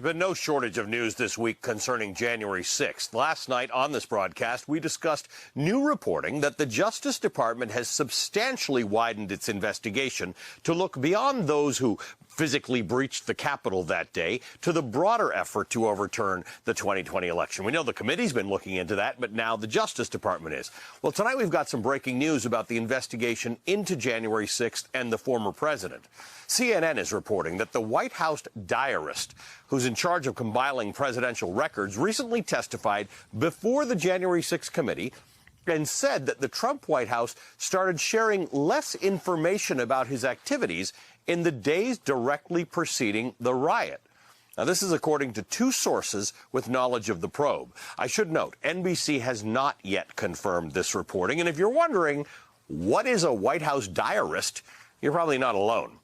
Been no shortage of news this week concerning January 6th. Last night on this broadcast, we discussed new reporting that the Justice Department has substantially widened its investigation to look beyond those who physically breached the Capitol that day to the broader effort to overturn the 2020 election. We know the committee's been looking into that, but now the Justice Department is. Well, tonight we've got some breaking news about the investigation into January 6th and the former president. CNN is reporting that the White House diarist, who's in charge of compiling presidential records, recently testified before the January 6th committee and said that the Trump White House started sharing less information about his activities in the days directly preceding the riot. Now, this is according to two sources with knowledge of the probe. I should note, NBC has not yet confirmed this reporting. And if you're wondering, what is a White House diarist, you're probably not alone.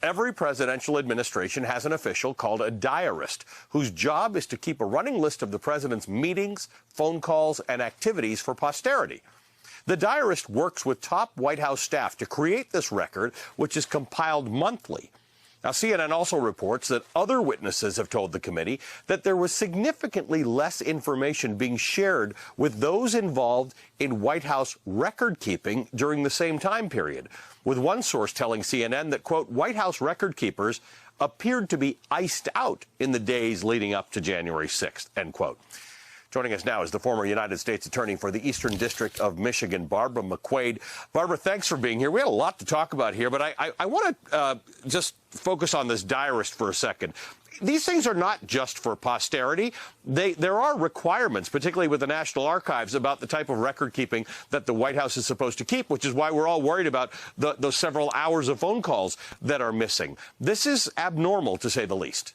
Every presidential administration has an official called a diarist, whose job is to keep a running list of the president's meetings, phone calls, and activities for posterity. The diarist works with top White House staff to create this record, which is compiled monthly. Now, CNN also reports that other witnesses have told the committee that there was significantly less information being shared with those involved in White House record keeping during the same time period, with one source telling CNN that, quote, White House record keepers appeared to be iced out in the days leading up to January 6th, end quote. Joining us now is the former United States Attorney for the Eastern District of Michigan, Barbara McQuade. Barbara, thanks for being here. We had a lot to talk about here, but I want to just focus on this diarist for a second. These things are not just for posterity. There are requirements, particularly with the National Archives, about the type of record keeping that the White House is supposed to keep, which is why we're all worried about those several hours of phone calls that are missing. This is abnormal, to say the least.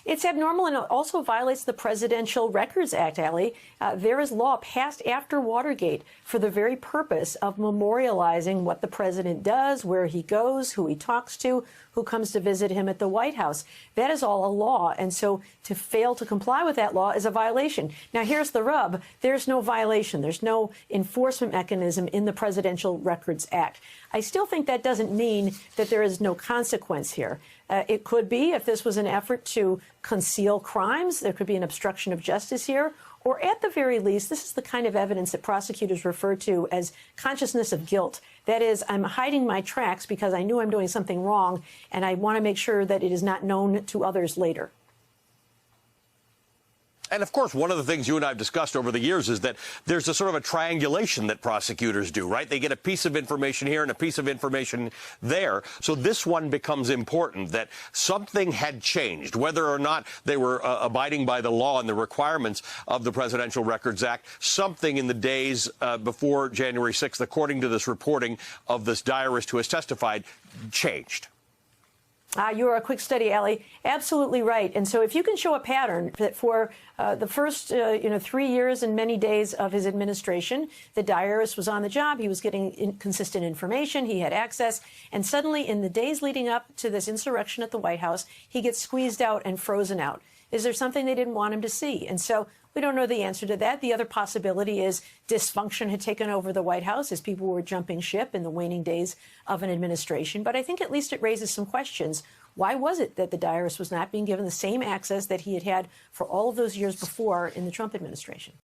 It's abnormal, and it also violates the Presidential Records Act, Allie. There is law passed after Watergate for the very purpose of memorializing what the president does, where he goes, who he talks to, who comes to visit him at the White House. That is all a law, and so to fail to comply with that law is a violation. Now, here's the rub. There's no violation. There's no enforcement mechanism in the Presidential Records Act. I still think that doesn't mean that there is no consequence here. It could be, if this was an effort to conceal crimes, there could be an obstruction of justice here. Or at the very least, this is the kind of evidence that prosecutors refer to as consciousness of guilt. That is, I'm hiding my tracks because I knew I'm doing something wrong, and I want to make sure that it is not known to others later. And, of course, one of the things you and I have discussed over the years is that there's a sort of a triangulation that prosecutors do, right? They get a piece of information here and a piece of information there. So this one becomes important, that something had changed, whether or not they were abiding by the law and the requirements of the Presidential Records Act. Something in the days before January 6th, according to this reporting of this diarist who has testified, changed. You are a quick study, Allie. Absolutely right. And so if you can show a pattern that for the first 3 years and many days of his administration, the diarist was on the job, he was getting inconsistent information, he had access, and suddenly in the days leading up to this insurrection at the White House, he gets squeezed out and frozen out. Is there something they didn't want him to see? And so we don't know the answer to that. The other possibility is dysfunction had taken over the White House as people were jumping ship in the waning days of an administration. But I think at least it raises some questions. Why was it that the diarist was not being given the same access that he had had for all of those years before in the Trump administration?